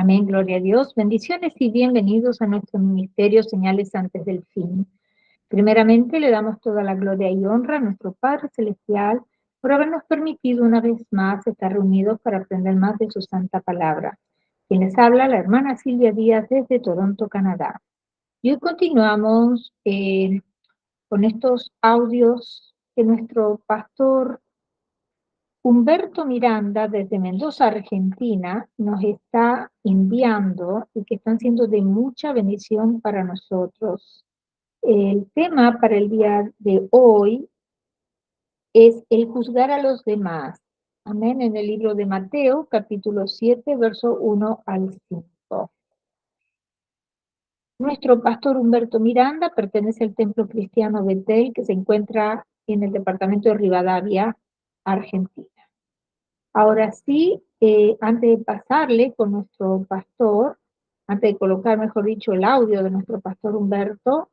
Amén, gloria a Dios. Bendiciones y bienvenidos a nuestro ministerio Señales antes del fin. Primeramente le damos toda la gloria y honra a nuestro Padre Celestial por habernos permitido una vez más estar reunidos para aprender más de su santa palabra. Quien les habla, la hermana Silvia Díaz desde Toronto, Canadá. Y hoy continuamos con estos audios que nuestro pastor Humberto Miranda, desde Mendoza, Argentina, nos está enviando y que están siendo de mucha bendición para nosotros. El tema para el día de hoy es el juzgar a los demás. Amén. En el libro de Mateo, capítulo 7, verso 1 al 5. Nuestro pastor Humberto Miranda pertenece al Templo Cristiano Betel, que se encuentra en el departamento de Rivadavia, Argentina. Ahora sí, antes de pasarle con nuestro pastor, antes de colocar, mejor dicho, el audio de nuestro pastor Humberto,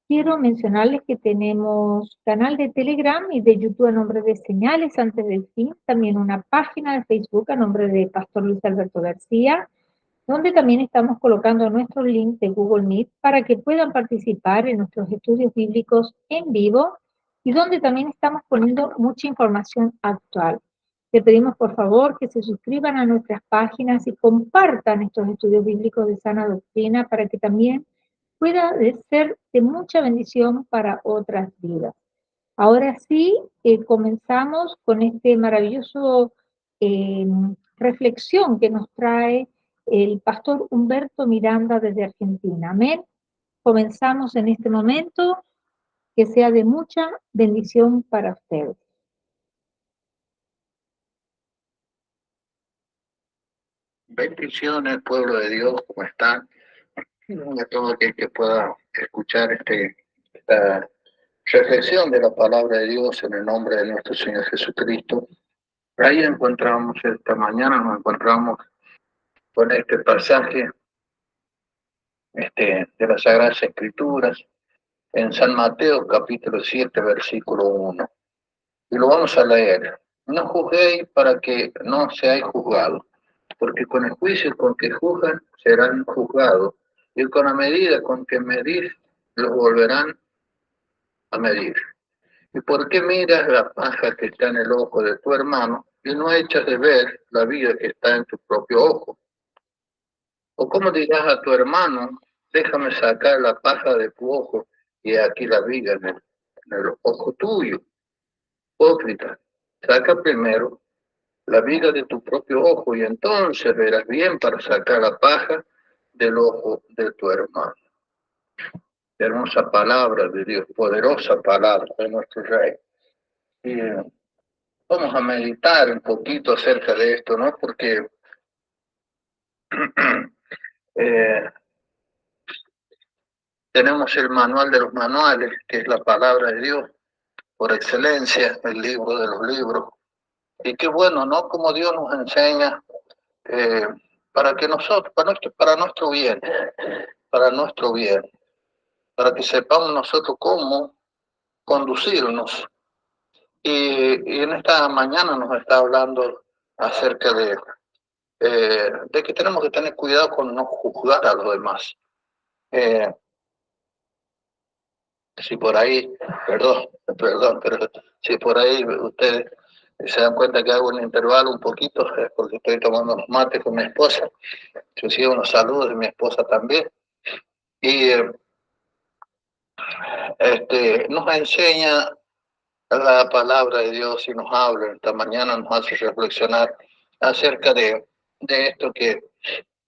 quiero mencionarles que tenemos canal de Telegram y de YouTube a nombre de Señales antes del fin, también una página de Facebook a nombre de Pastor Luis Alberto García, donde también estamos colocando nuestro link de Google Meet para que puedan participar en nuestros estudios bíblicos en vivo y donde también estamos poniendo mucha información actual. Le pedimos por favor que se suscriban a nuestras páginas y compartan estos estudios bíblicos de sana doctrina para que también pueda ser de mucha bendición para otras vidas. Ahora sí, comenzamos con este maravilloso reflexión que nos trae el pastor Humberto Miranda desde Argentina. Amén. Comenzamos en este momento, que sea de mucha bendición para ustedes. Bendiciones, pueblo de Dios, ¿cómo están? A todo aquel que pueda escuchar esta reflexión de la palabra de Dios en el nombre de nuestro Señor Jesucristo. Ahí esta mañana nos encontramos con este pasaje de las Sagradas Escrituras en San Mateo capítulo 7, versículo 1. Y lo vamos a leer. No juzguéis para que no seáis juzgados, porque con el juicio con que juzgan serán juzgados, y con la medida con que medís los volverán a medir. ¿Y por qué miras la paja que está en el ojo de tu hermano y no echas de ver la viga que está en tu propio ojo? ¿O cómo dirás a tu hermano, déjame sacar la paja de tu ojo y aquí la viga en el ojo tuyo? Hipócrita, saca primero la viga de tu propio ojo y entonces verás bien para sacar la paja del ojo de tu hermano. Hermosa palabra de Dios, poderosa palabra de nuestro Rey. Y vamos a meditar un poquito acerca de esto, ¿no? Porque tenemos el manual de los manuales, que es la palabra de Dios, por excelencia, el libro de los libros. Y qué bueno, ¿no? Como Dios nos enseña para que nosotros, para nuestro bien, para que sepamos nosotros cómo conducirnos. Y en esta mañana nos está hablando acerca de que tenemos que tener cuidado con no juzgar a los demás. Si por ahí, perdón, pero si por ahí ustedes se dan cuenta que hago un intervalo un poquito, es porque estoy tomando unos mates con mi esposa. Recibo unos saludos de mi esposa también. Y nos enseña la palabra de Dios y nos habla. Esta mañana nos hace reflexionar acerca de esto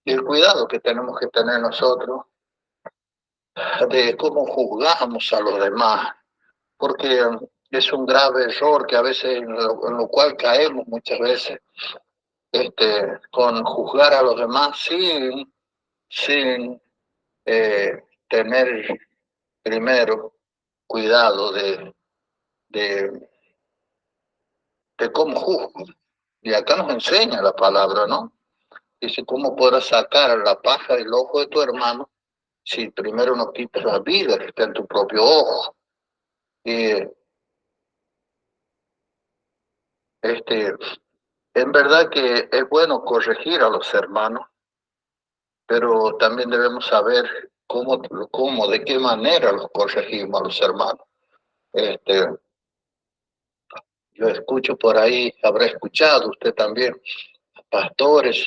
el cuidado que tenemos que tener nosotros de cómo juzgamos a los demás, porque es un grave error que a veces en lo cual caemos muchas veces, con juzgar a los demás sin tener primero cuidado de cómo juzgo. Y acá nos enseña la palabra, ¿no? Dice, ¿cómo podrás sacar la paja del ojo de tu hermano si primero no quitas la viga que está en tu propio ojo? Y en verdad que es bueno corregir a los hermanos, pero también debemos saber cómo, de qué manera los corregimos a los hermanos. Yo escucho por ahí, habrá escuchado usted también, pastores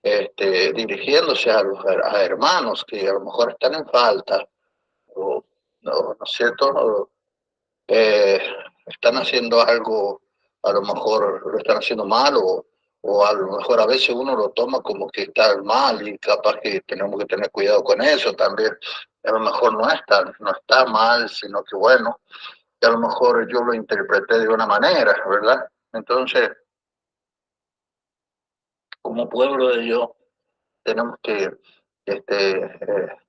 dirigiéndose a hermanos que a lo mejor están en falta, o no es cierto, están haciendo algo, a lo mejor lo están haciendo mal, o a lo mejor a veces uno lo toma como que está mal y capaz que tenemos que tener cuidado con eso también. A lo mejor no está mal, sino que bueno, que a lo mejor yo lo interpreté de una manera, ¿verdad? Entonces, como pueblo de Dios, tenemos que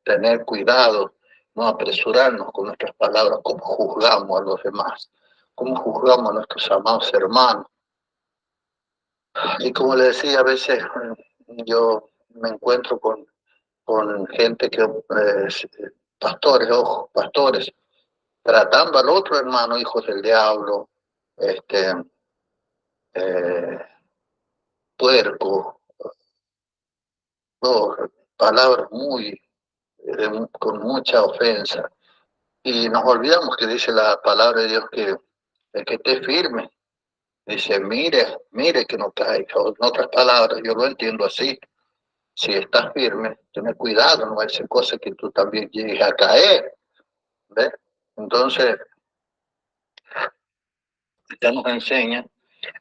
tener cuidado, no apresurarnos con nuestras palabras, cómo juzgamos a los demás, cómo juzgamos a nuestros amados hermanos. Y como le decía, a veces yo me encuentro con gente que, pastores, tratando al otro hermano, hijos del diablo, eh, puerco, no, palabras con mucha ofensa. Y nos olvidamos que dice la palabra de Dios que el que esté firme, dice, mire que no caiga. En otras palabras, yo lo entiendo así. Si estás firme, ten cuidado, no va a ser cosa que tú también llegues a caer. ¿Ves? Entonces, esta nos enseña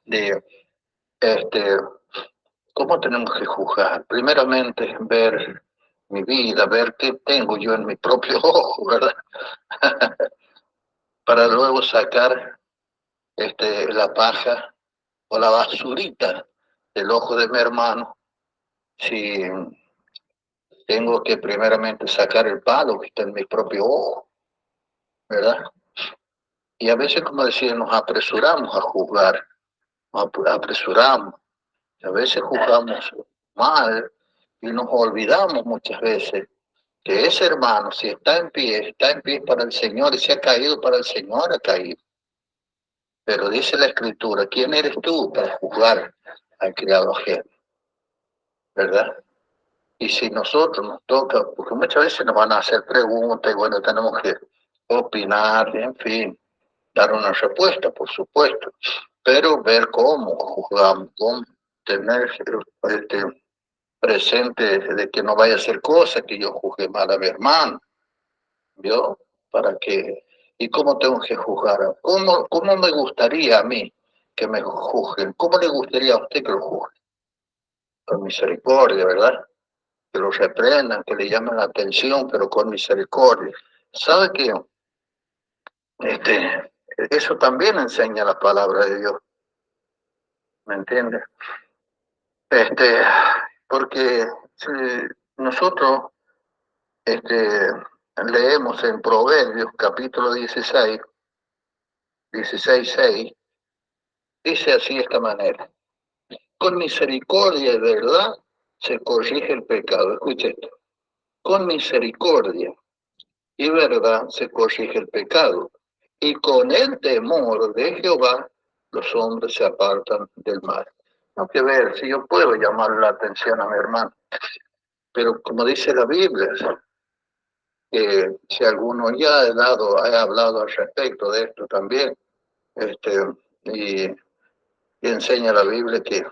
de cómo tenemos que juzgar. Primeramente, ver mi vida, ver qué tengo yo en mi propio ojo, ¿verdad? Para luego sacar la paja o la basurita del ojo de mi hermano. Si tengo que primeramente sacar el palo que está en mi propio ojo, ¿verdad? Y a veces, como decía, nos apresuramos a juzgar, apresuramos, a veces juzgamos mal y nos olvidamos muchas veces que ese hermano, si está en pie para el Señor, y si ha caído para el Señor, ha caído. Pero dice la Escritura, ¿quién eres tú para juzgar al criado ajeno? ¿Verdad? Y si nosotros nos toca, porque muchas veces nos van a hacer preguntas y bueno, tenemos que opinar, en fin, dar una respuesta, por supuesto, pero ver cómo juzgamos, cómo tener presente de que no vaya a ser cosa que yo juzgue mal a mi hermano, ¿vio? Para que, ¿y cómo tengo que juzgar? ¿Cómo me gustaría a mí que me juzguen? ¿Cómo le gustaría a usted que lo juzguen? Con misericordia, ¿verdad? Que lo reprendan, que le llamen la atención, pero con misericordia. ¿Sabe qué? Eso también enseña la palabra de Dios, ¿me entiende? Porque si nosotros leemos en Proverbios capítulo 16:6, dice así de esta manera, con misericordia y verdad se corrige el pecado. Escuche esto, con misericordia y verdad se corrige el pecado, y con el temor de Jehová los hombres se apartan del mal. Tengo que ver si yo puedo llamar la atención a mi hermano, pero como dice la Biblia, que si alguno ya ha hablado al respecto de esto también, y, y enseña la Biblia que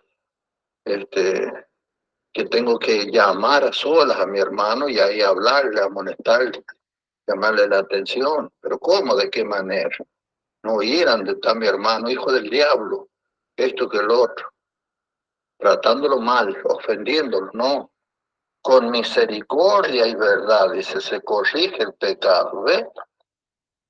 tengo que llamar a solas a mi hermano y ahí hablarle, amonestarle, llamarle la atención. Pero ¿cómo? ¿De qué manera? No ir donde está mi hermano, hijo del diablo, esto que el otro, tratándolo mal, ofendiéndolo, no. Con misericordia y verdad, dice, se corrige el pecado, ¿ves?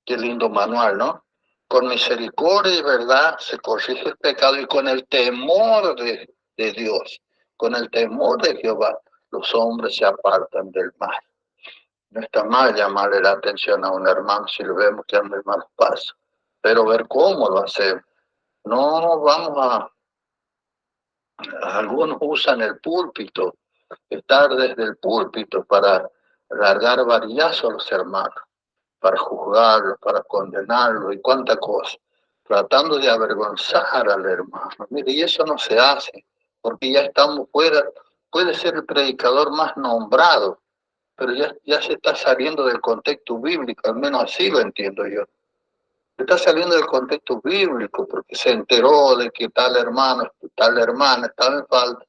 Qué lindo manual, ¿no? Con misericordia y verdad se corrige el pecado y con el temor de Dios, con el temor de Jehová, los hombres se apartan del mal. No está mal llamarle la atención a un hermano si lo vemos que anda en malos pasos, pero ver cómo lo hacemos. No vamos algunos usan el púlpito, estar desde el púlpito para largar varillazos a los hermanos, para juzgarlos, para condenarlos y cuánta cosa, tratando de avergonzar al hermano. Mire, y eso no se hace, porque ya estamos fuera puede ser el predicador más nombrado, pero ya se está saliendo del contexto bíblico, al menos así lo entiendo yo. Está saliendo del contexto bíblico porque se enteró de que tal hermano, tal hermana estaba en falta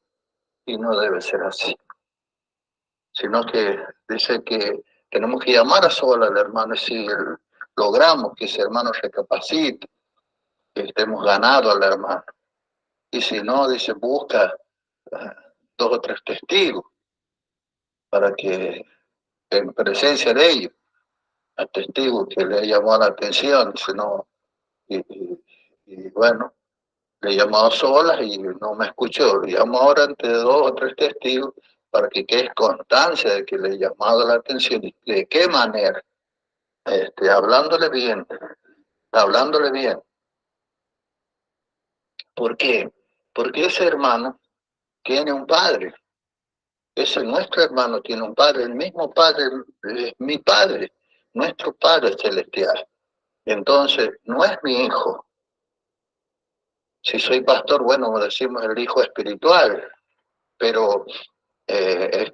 y no debe ser así. Sino que dice que tenemos que llamar a sola al hermano y si logramos que ese hermano recapacite, que estemos ganado al hermano. Y si no, dice, busca 2 o 3 testigos para que en presencia de ellos, a testigos que le llamó la atención, sino, y bueno, le he llamado solas y no me escuchó. Le llamo ahora ante 2 o 3 testigos para que quede constancia de que le he llamado la atención y de qué manera, hablándole bien, hablándole bien. ¿Por qué? Porque ese hermano tiene un padre. Ese nuestro hermano tiene un padre, el mismo padre es mi padre, nuestro Padre Celestial. Entonces, no es mi hijo. Si soy pastor, bueno, decimos el hijo espiritual, pero él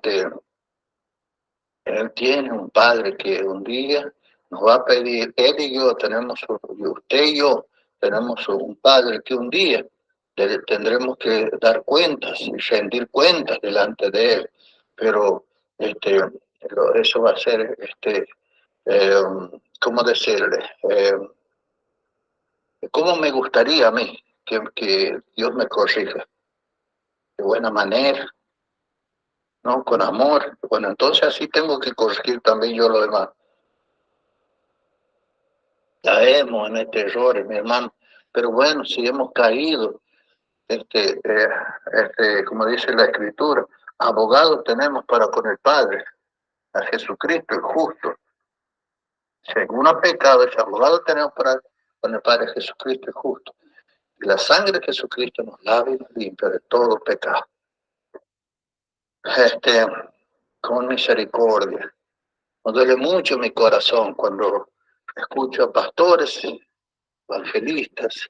tiene un padre que un día nos va a pedir, él y yo tenemos, y usted y yo tenemos un padre que un día tendremos que dar cuentas y rendir cuentas delante de él, pero eso va a ser, ¿cómo decirle? ¿Cómo me gustaría a mí que Dios me corrija? De buena manera, ¿no? Con amor. Bueno, entonces así tengo que corregir también yo lo demás. Caemos en este error, mi hermano. Pero bueno, si hemos caído, como dice la Escritura, abogado tenemos para con el Padre, a Jesucristo, el justo. Según ha pecado, ese abogado tenemos para con el Padre, Jesucristo, el justo. Y la sangre de Jesucristo nos lava y nos limpia de todo pecado. Con misericordia. Me duele mucho mi corazón cuando escucho a pastores, evangelistas,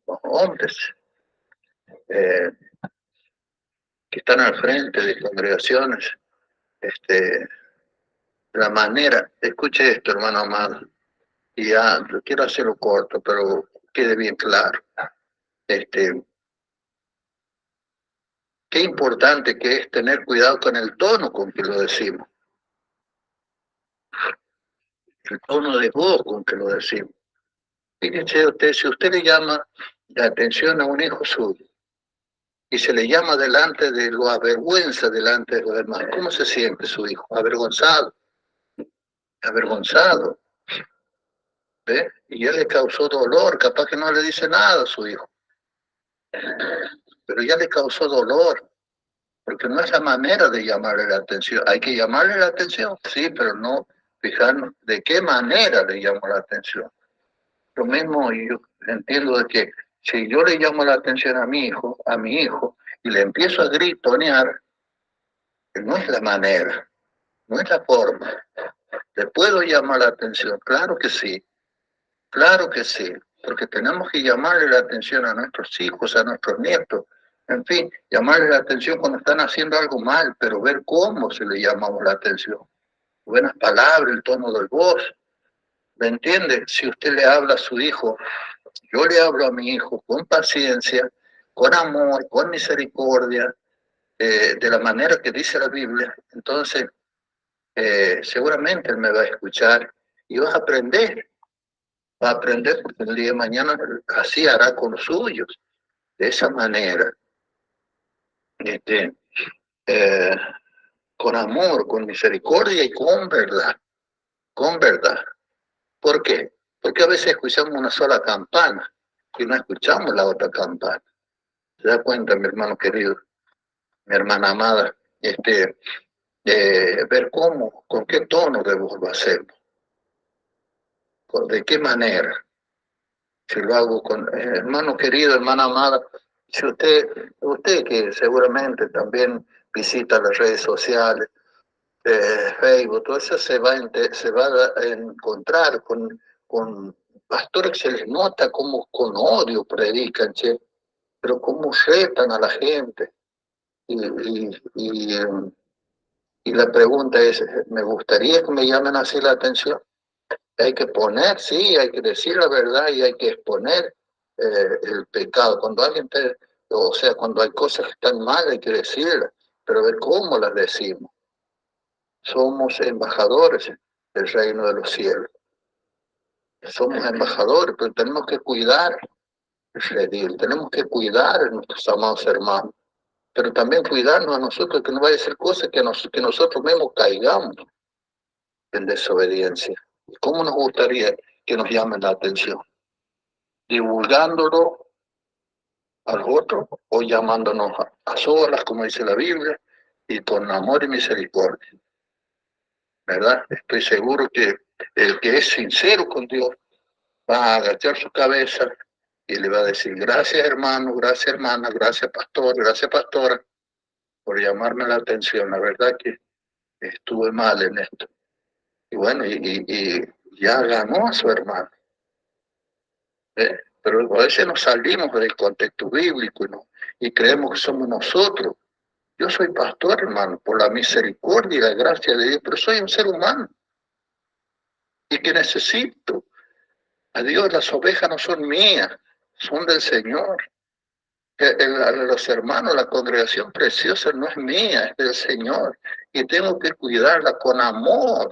hombres que están al frente de congregaciones, la manera, escuche esto, hermano amado, y ya quiero hacerlo corto, pero quede bien claro. Qué importante que es tener cuidado con el tono con que lo decimos, el tono de voz con que lo decimos. Fíjese usted, si usted le llama la atención a un hijo suyo y se le llama delante de lo avergüenza delante de los demás, ¿cómo se siente su hijo? Avergonzado, avergonzado. ¿Ve? Y ya le causó dolor, capaz que no le dice nada a su hijo, pero ya le causó dolor, porque no es la manera de llamarle la atención. Hay que llamarle la atención, sí, pero no fijarnos de qué manera le llamo la atención. Lo mismo yo entiendo de que si yo le llamo la atención a mi hijo, y le empiezo a gritonear, no es la manera, no es la forma. ¿Le puedo llamar la atención? Claro que sí, porque tenemos que llamarle la atención a nuestros hijos, a nuestros nietos, en fin, llamarle la atención cuando están haciendo algo mal, pero ver cómo se le llamamos la atención. Buenas palabras, el tono de voz, ¿me entiende? Si usted le habla a su hijo, yo le hablo a mi hijo con paciencia, con amor, con misericordia, de la manera que dice la Biblia, entonces seguramente él me va a escuchar y va a aprender porque el día de mañana así hará con los suyos, de esa manera, eh, con amor, con misericordia y con verdad, con verdad. ¿Por qué? Porque a veces escuchamos una sola campana y no escuchamos la otra campana. ¿Se da cuenta, mi hermano querido, mi hermana amada? Ver cómo, con qué tono de voz lo hacemos, de qué manera. Si lo hago con hermano querido, hermana amada, si usted que seguramente también visita las redes sociales, Facebook, todo eso se va a encontrar con pastores que se les nota como con odio predican, che, pero cómo retan a la gente, y la pregunta es, ¿me gustaría que me llamen así la atención? Hay que poner, sí, hay que decir la verdad y hay que exponer el pecado. Cuando alguien o sea, cuando hay cosas que están mal hay que decirlas, pero ver cómo las decimos. Somos embajadores del reino de los cielos. Somos embajadores, pero tenemos que cuidar el redil, tenemos que cuidar a nuestros amados hermanos, pero también cuidarnos a nosotros, que no vaya a ser cosas que nosotros mismos caigamos en desobediencia. ¿Cómo nos gustaría que nos llamen la atención? ¿Divulgándolo al otro o llamándonos a solas, como dice la Biblia, y con amor y misericordia? ¿Verdad? Estoy seguro que el que es sincero con Dios va a agachar su cabeza y le va a decir, gracias hermano, gracias hermana, gracias pastor, gracias pastora, por llamarme la atención. La verdad que estuve mal en esto. Y bueno, y ya ganó a su hermano. Pero a veces nos salimos del contexto bíblico y creemos que somos nosotros. Yo soy pastor, hermano, por la misericordia y la gracia de Dios, pero soy un ser humano y que necesito a Dios. Las ovejas no son mías, son del Señor. Los hermanos, la congregación preciosa no es mía, es del Señor. Y tengo que cuidarla con amor.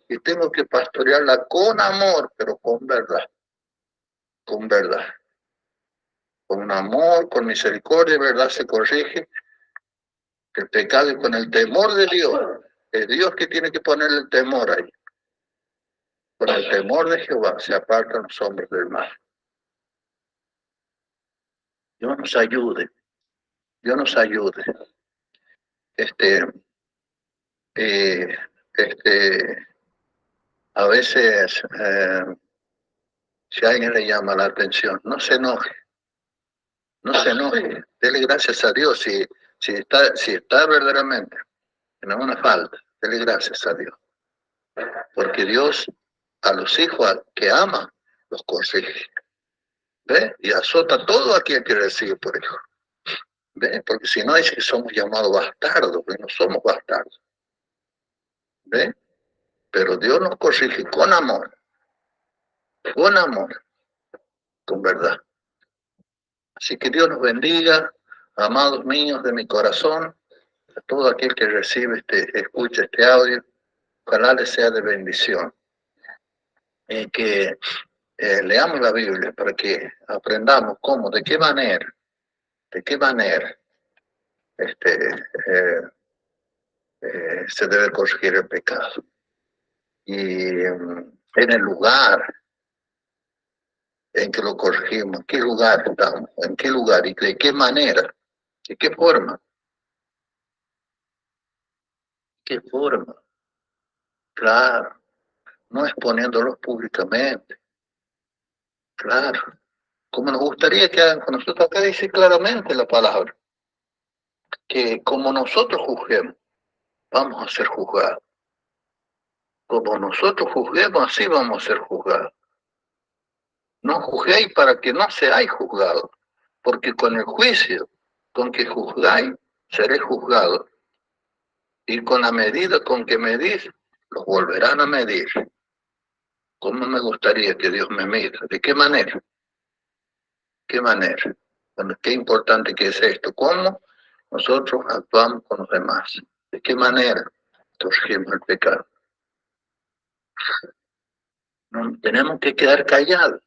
Y tengo que pastorearla con amor, pero con verdad. Con verdad. Con amor, con misericordia, verdad se corrige el pecado y con el temor de Dios. Es Dios que tiene que poner el temor ahí. Con el temor de Jehová se apartan los hombres del mal. Dios nos ayude. Dios nos ayude. Eh, a veces, si alguien le llama la atención, no se enoje. No se enoje. Dele gracias a Dios si está verdaderamente en alguna falta. Dele gracias a Dios. Porque Dios a los hijos que ama los corrige. ¿Ve? Y azota todo aquel que recibe por hijo. ¿Ve? Porque si no dice que somos llamados bastardos, porque no somos bastardos. ¿Ve? Pero Dios nos corrige con amor, con verdad. Así que Dios nos bendiga, amados míos de mi corazón, a todo aquel que recibe escucha este audio, ojalá les sea de bendición. Que leamos la Biblia para que aprendamos cómo, de qué manera se debe corregir el pecado. Y en el lugar en que lo corregimos, en qué lugar estamos, en qué lugar y de qué manera, de qué forma, claro, no exponiéndolos públicamente, claro, como nos gustaría que hagan con nosotros. Acá dice claramente la palabra, que como nosotros juzguemos, vamos a ser juzgados. Como nosotros juzguemos, así vamos a ser juzgados. No juzguéis para que no seáis juzgados, porque con el juicio con que juzgáis, seréis juzgados. Y con la medida con que medís, los volverán a medir. ¿Cómo me gustaría que Dios me mida? ¿De qué manera? ¿Qué manera? Bueno, qué importante que es esto. ¿Cómo nosotros actuamos con los demás? ¿De qué manera corregimos el pecado? No tenemos que quedar callados.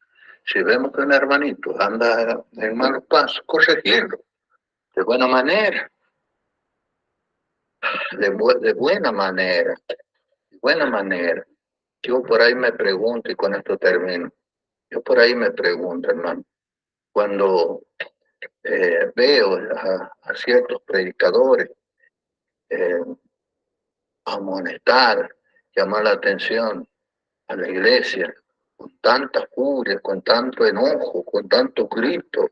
Si vemos que un hermanito anda en malos pasos, corregirlo de buena manera, de buena manera, de buena manera. Yo por ahí me pregunto, y con esto termino, yo por ahí me pregunto, hermano, cuando veo a ciertos predicadores eh, amonestar, llamar la atención a la iglesia, con tanta furia, con tanto enojo, con tanto grito,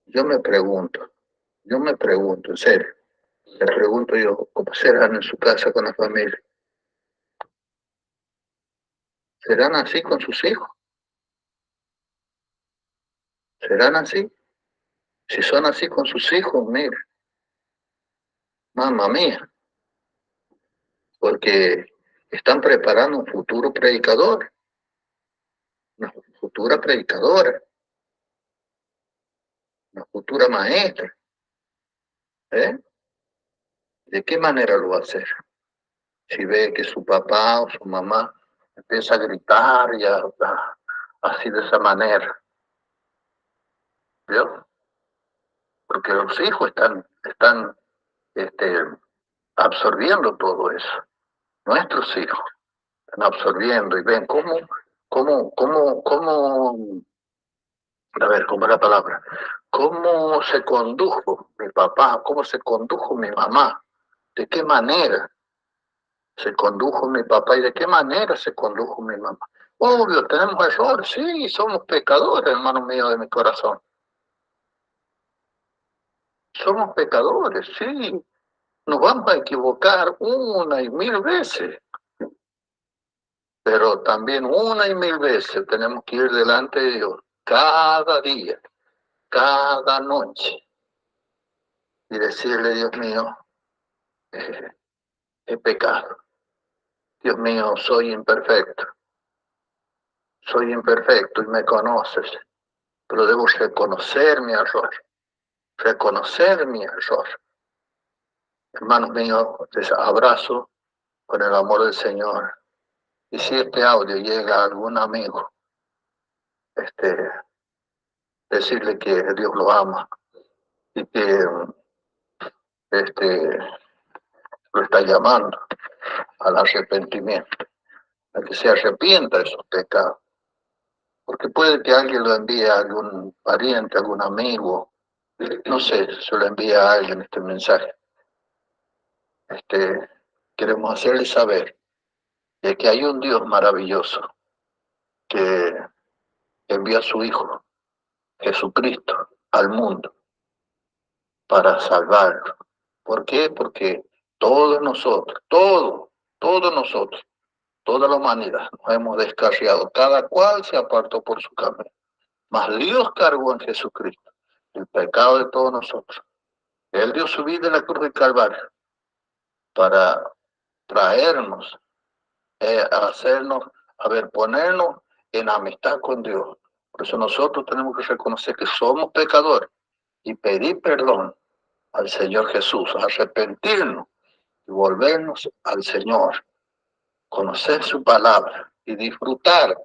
yo me pregunto, en serio, le pregunto yo, ¿cómo serán en su casa con la familia? ¿Serán así con sus hijos? ¿Serán así? Si son así con sus hijos, mire, mamma mía, porque están preparando un futuro predicador, una futura predicadora, una futura maestra. ¿Eh? ¿De qué manera lo va a hacer? Si ve que su papá o su mamá empieza a gritar y así de esa manera, ¿vio? Porque los hijos están absorbiendo todo eso. Nuestros hijos están absorbiendo y ven a ver, ¿cómo es la palabra? ¿Cómo se condujo mi papá? ¿Cómo se condujo mi mamá? ¿De qué manera se condujo mi papá y de qué manera se condujo mi mamá? Obvio, tenemos errores, sí, somos pecadores, hermano mío de mi corazón. Somos pecadores, sí. Nos vamos a equivocar una y mil veces, pero también una y mil veces tenemos que ir delante de Dios cada día, cada noche y decirle, Dios mío, he pecado. Dios mío, soy imperfecto y me conoces, pero debo reconocer mi error. Hermanos míos, les abrazo con el amor del Señor. Y si este audio llega a algún amigo, decirle que Dios lo ama y que lo está llamando al arrepentimiento, a que se arrepienta de sus pecados. Porque puede que alguien lo envíe a algún pariente, algún amigo, no sé, se lo envía a alguien este mensaje. Queremos hacerle saber de que hay un Dios maravilloso que envía a su Hijo, Jesucristo, al mundo para salvarlo. ¿Por qué? Porque todos nosotros, todos nosotros, toda la humanidad, nos hemos descarriado, cada cual se apartó por su camino. Mas Dios cargó en Jesucristo el pecado de todos nosotros. Él dio su vida en la cruz del Calvario para traernos, ponernos en amistad con Dios. Por eso nosotros tenemos que reconocer que somos pecadores y pedir perdón al Señor Jesús, arrepentirnos y volvernos al Señor, conocer su palabra y disfrutar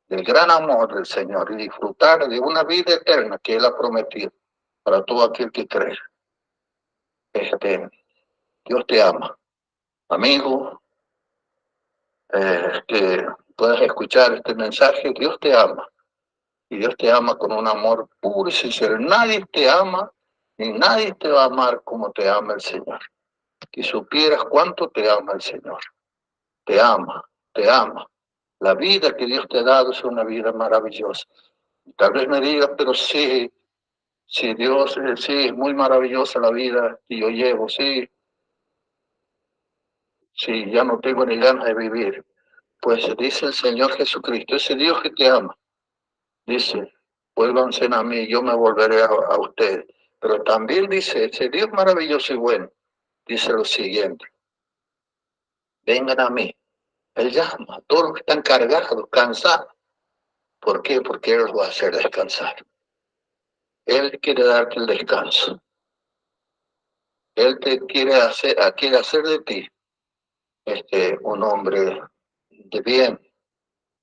del gran amor del Señor y disfrutar de una vida eterna que Él ha prometido para todo aquel que cree. Dios te ama. Amigo, que puedas escuchar este mensaje, Dios te ama. Y Dios te ama con un amor puro y sincero. Nadie te ama, ni nadie te va a amar como te ama el Señor. Que supieras cuánto te ama el Señor. Te ama, te ama. La vida que Dios te ha dado es una vida maravillosa. Tal vez me digas, pero sí, Dios, sí, es muy maravillosa la vida que yo llevo, sí, ya no tengo ni ganas de vivir. Pues dice el Señor Jesucristo, ese Dios que te ama, dice, vuélvanse a mí, yo me volveré a ustedes. Pero también dice, ese Dios maravilloso y bueno, dice lo siguiente, vengan a mí. Él llama a todos los que están cargados, cansados. ¿Por qué? Porque Él los va a hacer descansar. Él quiere darte el descanso. Él te quiere hacer de ti un hombre de bien.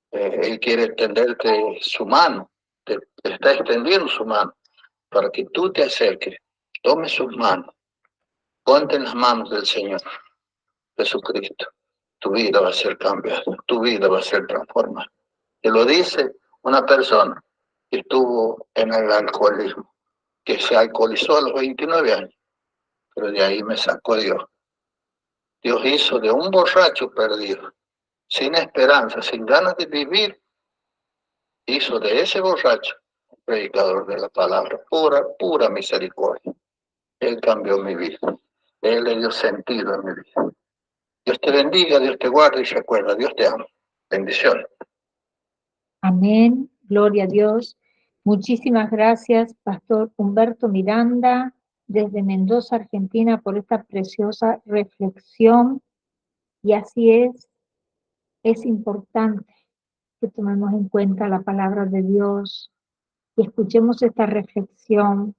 Él quiere extenderte su mano, te está extendiendo su mano para que tú te acerques, tome sus manos, ponte en las manos del Señor Jesucristo. Tu vida va a ser cambiada, tu vida va a ser transformada. Te lo dice una persona que estuvo en el alcoholismo, que se alcoholizó a los 29 años, pero de ahí me sacó Dios. Dios hizo de un borracho perdido, sin esperanza, sin ganas de vivir, hizo de ese borracho un predicador de la palabra, pura misericordia. Él cambió mi vida. Él le dio sentido a mi vida. Dios te bendiga, Dios te guarde y recuerda, Dios te ama. Bendiciones. Amén, gloria a Dios. Muchísimas gracias, Pastor Humberto Miranda, desde Mendoza, Argentina, por esta preciosa reflexión. Y así es importante que tomemos en cuenta la palabra de Dios y escuchemos esta reflexión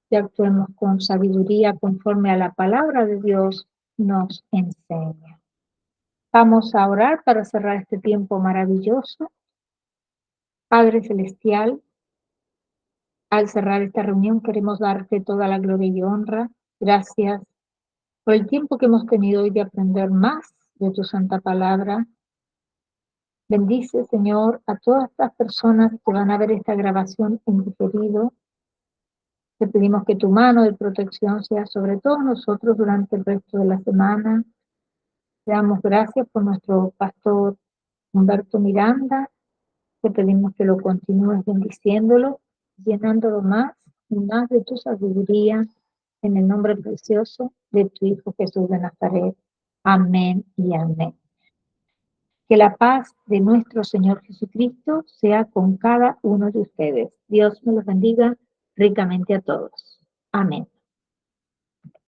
y actuemos con sabiduría conforme a la palabra de Dios nos enseña. Vamos a orar para cerrar este tiempo maravilloso. Padre Celestial, al cerrar esta reunión queremos darte toda la gloria y honra. Gracias por el tiempo que hemos tenido hoy de aprender más de tu santa palabra. Bendice, Señor, a todas estas personas que van a ver esta grabación en diferido. Te pedimos que tu mano de protección sea sobre todos nosotros durante el resto de la semana. Te damos gracias por nuestro pastor Humberto Miranda. Te pedimos que lo continúes bendiciéndolo, llenándolo más y más de tu sabiduría, en el nombre precioso de tu Hijo Jesús de Nazaret. Amén y amén. Que la paz de nuestro Señor Jesucristo sea con cada uno de ustedes. Dios me los bendiga ricamente a todos. Amén.